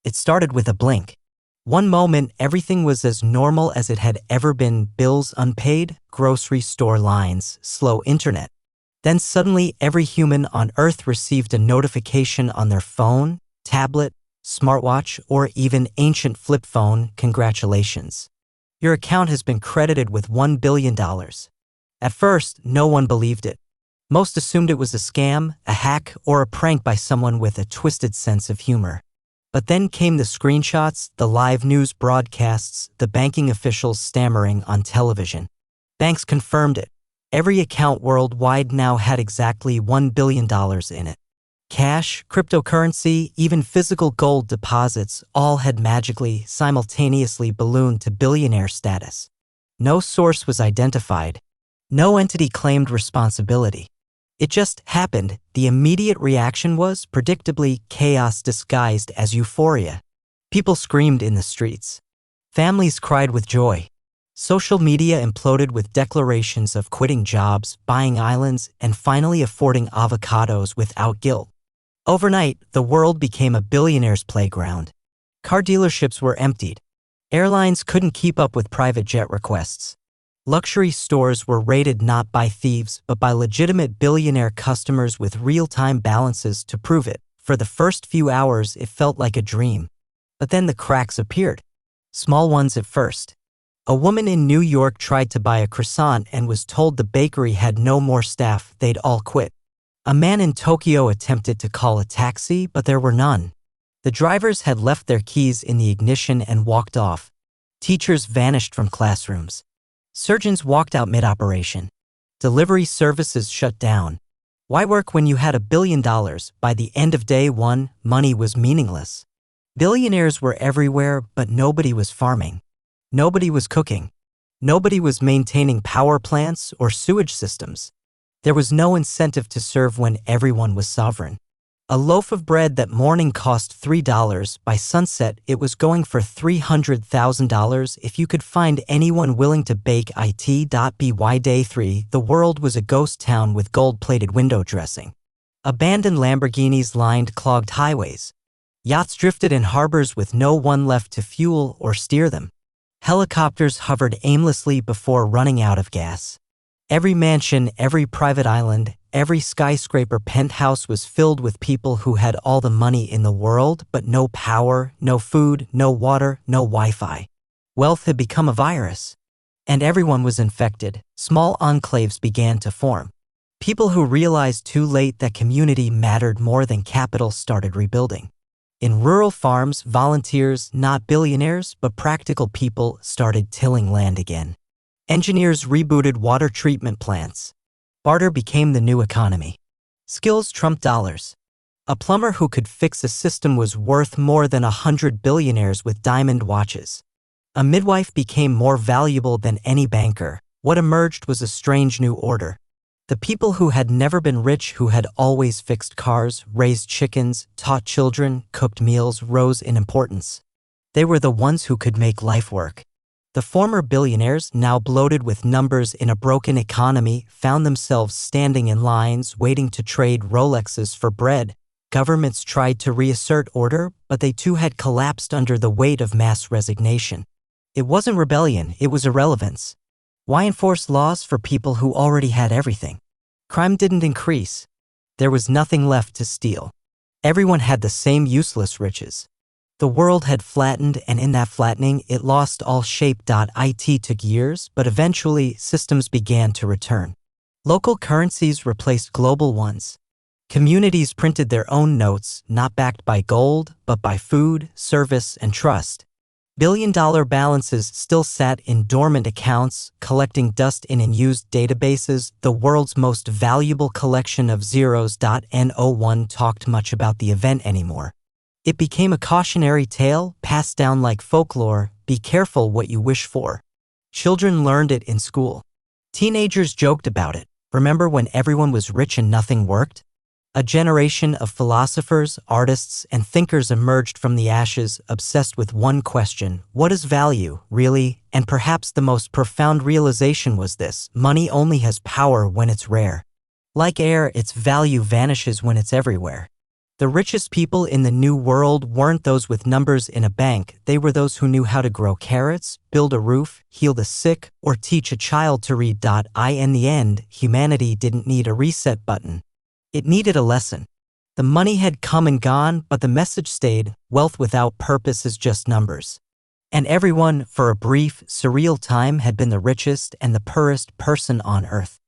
It started with a blink. One moment, everything was as normal as it had ever been: bills unpaid, grocery store lines, slow internet. Then suddenly, every human on Earth received a notification on their phone, tablet, smartwatch, or even ancient flip phone: congratulations. Your account has been credited with $1 billion. At first, no one believed it. Most assumed it was a scam, a hack, or a prank by someone with a twisted sense of humor. But then came the screenshots, the live news broadcasts, the banking officials stammering on television. Banks confirmed it. Every account worldwide now had exactly $1 billion in it. Cash, cryptocurrency, even physical gold deposits all had magically, simultaneously ballooned to billionaire status. No source was identified. No entity claimed responsibility. It just happened. The immediate reaction was, predictably, chaos disguised as euphoria. People screamed in the streets. Families cried with joy. Social media imploded with declarations of quitting jobs, buying islands, and finally affording avocados without guilt. Overnight, the world became a billionaire's playground. Car dealerships were emptied. Airlines couldn't keep up with private jet requests. Luxury stores were raided not by thieves, but by legitimate billionaire customers with real-time balances to prove it. For the first few hours, it felt like a dream. But then the cracks appeared. Small ones at first. A woman in New York tried to buy a croissant and was told the bakery had no more staff, they'd all quit. A man in Tokyo attempted to call a taxi, but there were none. The drivers had left their keys in the ignition and walked off. Teachers vanished from classrooms. Surgeons walked out mid-operation. Delivery services shut down. Why work when you had $1 billion? By the end of day one, money was meaningless. Billionaires were everywhere, but nobody was farming. Nobody was cooking. Nobody was maintaining power plants or sewage systems. There was no incentive to serve when everyone was sovereign. A loaf of bread that morning cost $3. By sunset, it was going for $300,000 if you could find anyone willing to bake it. By day 3, the world was a ghost town with gold-plated window dressing. Abandoned Lamborghinis lined clogged highways. Yachts drifted in harbors with no one left to fuel or steer them. Helicopters hovered aimlessly before running out of gas. Every mansion, every private island, every skyscraper penthouse was filled with people who had all the money in the world, but no power, no food, no water, no Wi-Fi. Wealth had become a virus. And everyone was infected. Small enclaves began to form. People who realized too late that community mattered more than capital started rebuilding. In rural farms, volunteers, not billionaires, but practical people, started tilling land again. Engineers rebooted water treatment plants. Barter became the new economy. Skills trumped dollars. A plumber who could fix a system was worth more than 100 billionaires with diamond watches. A midwife became more valuable than any banker. What emerged was a strange new order. The people who had never been rich, who had always fixed cars, raised chickens, taught children, cooked meals, rose in importance. They were the ones who could make life work. The former billionaires, now bloated with numbers in a broken economy, found themselves standing in lines waiting to trade Rolexes for bread. Governments tried to reassert order, but they too had collapsed under the weight of mass resignation. It wasn't rebellion, it was irrelevance. Why enforce laws for people who already had everything? Crime didn't increase. There was nothing left to steal. Everyone had the same useless riches. The world had flattened, and in that flattening, it lost all shape. It took years, but eventually, systems began to return. Local currencies replaced global ones. Communities printed their own notes, not backed by gold, but by food, service, and trust. Billion-dollar balances still sat in dormant accounts, collecting dust in unused databases. The world's most valuable collection of zeros. No one talked much about the event anymore. It became a cautionary tale, passed down like folklore: be careful what you wish for. Children learned it in school. Teenagers joked about it. Remember when everyone was rich and nothing worked? A generation of philosophers, artists, and thinkers emerged from the ashes, obsessed with one question: what is value, really? And perhaps the most profound realization was this: money only has power when it's rare. Like air, its value vanishes when it's everywhere. The richest people in the New World weren't those with numbers in a bank, they were those who knew how to grow carrots, build a roof, heal the sick, or teach a child to read. In the end, humanity didn't need a reset button. It needed a lesson. The money had come and gone, but the message stayed: wealth without purpose is just numbers. And everyone, for a brief, surreal time, had been the richest and the poorest person on earth.